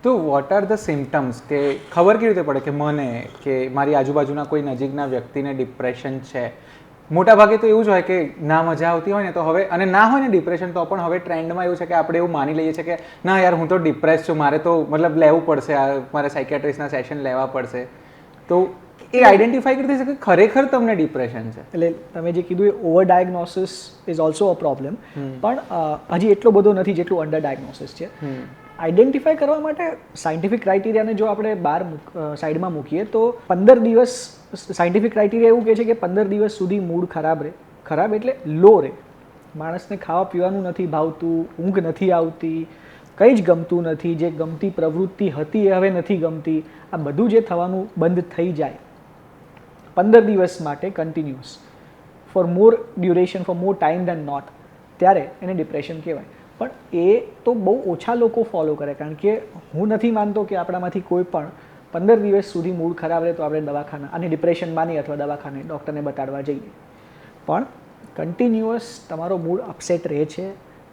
તો what are the symptoms, કે ખબર કેવી રીતે પડે કે મને કે મારી આજુબાજુના કોઈ નજીકના વ્યક્તિને ડિપ્રેશન છે? મોટા ભાગે તો એવું જ હોય કે ના મજા આવતી હોય ને તો હવે, અને ના હોય ને ડિપ્રેશન તો પણ હવે ટ્રેન્ડમાં એવું છે કે આપણે એવું માની લઈએ છીએ કે ના યાર હું તો ડિપ્રેસ છું, મારે તો મતલબ લેવું પડશે, મારે સાયકેટ્રિસ્ટના સેશન લેવા પડશે. તો એ આઈડેન્ટિફાઈ કરી શકે ખરેખર તમને ડિપ્રેશન છે? એટલે તમે જે કીધું એ over diagnosis is also a problem, પણ હજી એટલો બધો નથી જેટલું અંડર ડાયગ્નોસિસ છે. આઈડેન્ટિફાઈ કરવા માટે સાયન્ટિફિક ક્રાઇટેરિયાને જો આપણે બહાર સાઈડમાં મૂકીએ તો 15 દિવસ, સાયન્ટિફિક ક્રાઇટેરિયા એવું કહે છે કે 15 દિવસ સુધી મૂડ ખરાબ રહે. ખરાબ એટલે લો રહે, માણસને ખાવા પીવાનું નથી ભાવતું, ઊંઘ નથી આવતી, કંઈ જ ગમતું નથી, જે ગમતી પ્રવૃત્તિ હતી એ હવે નથી ગમતી, આ બધું જે થવાનું બંધ થઈ જાય 15 દિવસ માટે continuous, for more duration, for more time then not, ત્યારે એને ડિપ્રેશન કહેવાય. પણ એ તો બહુ ઓછા લોકો ફોલો કરે, કારણ કે હું નથી માનતો કે આપણામાંથી કોઈ પણ 15 દિવસ સુધી મૂડ ખરાબ રહે તો આપણે દવાખાના, અને ડિપ્રેશન માની અથવા દવાખાને ડૉક્ટરને બતાડવા જઈએ. પણ કન્ટિન્યુઅસ તમારો મૂડ અપસેટ રહે છે,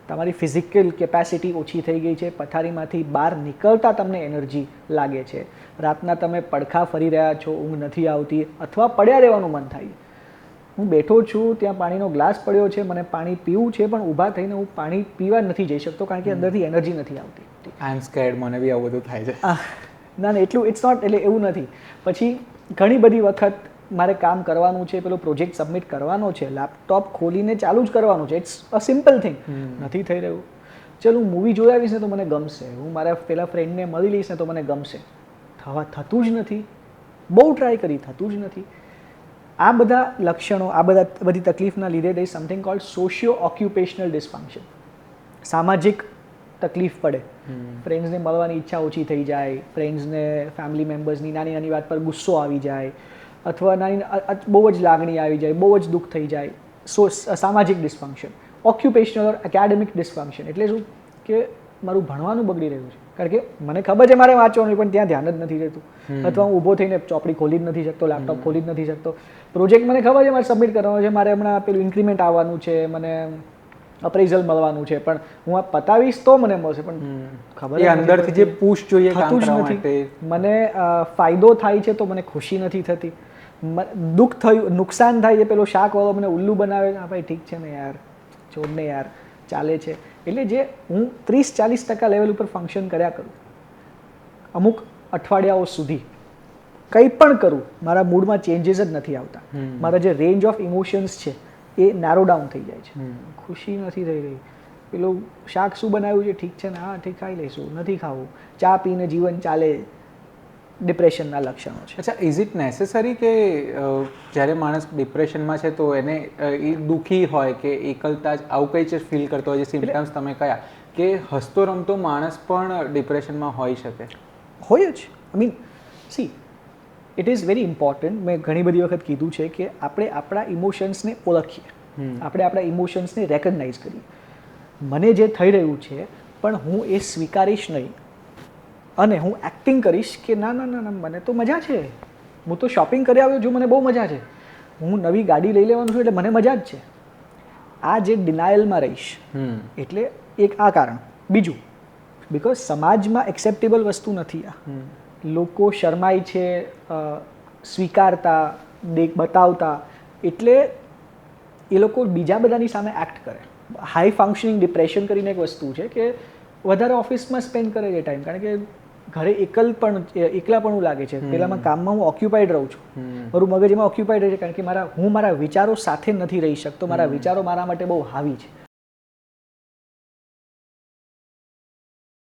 તમારી ફિઝિકલ કેપેસિટી ઓછી થઈ ગઈ છે, પથારીમાંથી બહાર નીકળતા તમને એનર્જી લાગે છે, રાતના તમે પડખા ફરી રહ્યા છો, ઊંઘ નથી આવતી, અથવા પડ્યા રહેવાનું મન થાય. હું બેઠો છું, ત્યાં પાણીનો ગ્લાસ પડ્યો છે, મને પાણી પીવું છે, પણ ઊભા થઈને હું પાણી પીવા નથી જઈ શકતો, કારણ કે અંદરથી એનર્જી નથી આવતી. આઈ એમ સ્કેર્ડ, મને બી આવું બધું થાય છે. ના ના, એટલું ઇટ્સ નોટ, એટલે એવું નથી. પછી ઘણી બધી વખત મારે કામ કરવાનું છે, પેલો પ્રોજેક્ટ સબમિટ કરવાનો છે, લેપટોપ ખોલીને ચાલુ જ કરવાનું છે, ઇટ્સ અ સિમ્પલ થિંગ, નથી થઈ રહ્યું. ચલો હું મૂવી જોઈ આવીશ ને તો મને ગમશે, હું મારા પેલા ફ્રેન્ડને મળી લઈશ ને તો મને ગમશે, થતું જ નથી. બહુ ટ્રાય કરી, થતું જ નથી. આ બધા લક્ષણો, આ બધી તકલીફના લીધે દે something cold socio occupational dysfunction. સામાજિક તકલીફ પડે, ફ્રેન્ડ્સને મળવાની ઈચ્છા ઓછી થઈ જાય, ફ્રેન્ડ્સને, ફેમિલી મેમ્બર્સની નાની નાની વાત પર ગુસ્સો આવી જાય, અથવા બહુ જ લાગણી આવી જાય, બહુ જ દુઃખ થઈ જાય. સામાજિક ડિસફંક્શન. ઓક્યુપેશનલ ઓર એકેડેમિક ડિસફંક્શન એટલે શું કે મારું ભણવાનું બગડી રહ્યું છે, કારણ કે મને ખબર છે મારે વાંચવાનું, પણ ત્યાં ધ્યાન જ નથી રહેતું, અથવા હું ઊભો થઈને ચોપડી ખોલી જ નથી શકતો, લેપટોપ ખોલી જ નથી શકતો. પ્રોજેક્ટ મને ખબર છે મારે સબમિટ કરવાનો છે, મારે હમણાં પેલું ઇન્ક્રીમેન્ટ આવવાનું છે, મને અપ્રેઝલ મળવાનું છે, પણ હું આ પતાવીશ તો મને મળશે, પણ ખબર એ અંદરથી જે પુશ જોઈએ થતું જ નથી. મને ફાયદો થાય છે તો મને ખુશી નથી થતી, દુઃખ થયું, નુકસાન થાય છે, પેલો શાકવાળો મને ઉલ્લુ બનાવે, હા ભાઈ ઠીક છે ને યાર, છોડને યાર, ચાલે છે. એટલે જે હું 30-40% લેવલ ઉપર ફંક્શન કર્યા કરું, અમુક અઠવાડિયાઓ સુધી કંઈ પણ કરું, મારા મૂડમાં ચેન્જીસ જ નથી આવતા. મારા જે રેન્જ ઓફ ઇમોશન્સ છે એ નેરો ડાઉન થઈ જાય છે. ખુશી નથી થઈ રહી, પેલું શાક શું બનાવ્યું છે, ઠીક છે ને, હા ઠીક, ખાઈ લઈશું, નથી ખાવું, ચા પીને જીવન ચાલે, ડિપ્રેશનના લક્ષણો છે. અચ્છા, ઇઝ ઇટ નેસેસરી કે જ્યારે માણસ ડિપ્રેશનમાં છે તો એને એ દુઃખી હોય કે એકલતા જ આવું કંઈ જ ફીલ કરતો હોય, જે સિમ્ટમ્સ તમે કયા, કે હસતો રમતો માણસ પણ ડિપ્રેશનમાં હોઈ શકે? હોય જ. I mean C, it is very important, મેં ઘણી બધી વખત કીધું છે કે આપણે આપણા ઇમોશન્સને ઓળખીએ, આપણે આપણા ઇમોશન્સને રેકગ્નાઇઝ કરીએ. મને જે થઈ રહ્યું છે પણ હું એ સ્વીકારીશ નહીં, અને હું એક્ટિંગ કરીશ કે ના ના ના ના, મને તો મજા છે, હું તો શોપિંગ કરી આવ્યો છું, મને બહુ મજા છે, હું નવી ગાડી લઈ લેવાનું છું એટલે મને મજા જ છે. આ જે ડિનાયલમાં રહીશ, એટલે એક આ કારણ. બીજું, બિકોઝ સમાજમાં એક્સેપ્ટેબલ વસ્તુ નથી આ. લોકો શરમાય છે સ્વીકારતા, બતાવતા, એટલે એ લોકો બીજા બધાની સામે એક્ટ કરે. હાઈ ફંક્શનિંગ ડિપ્રેશન કરીને એક વસ્તુ છે કે વધારે ઓફિસમાં સ્પેન્ડ કરે છે ટાઈમ, કારણ કે ઘરે એકલા પણ લાગે છે. પેલામાં કામમાં હું ઓક્યુપાઈડ રહું છું, મારું મગજ એમાં ઓક્યુપાઈડ રહે છે, કારણ કે હું મારા વિચારો સાથે નથી રહી શકતો, મારા વિચારો મારા માટે બહુ હાવી છે.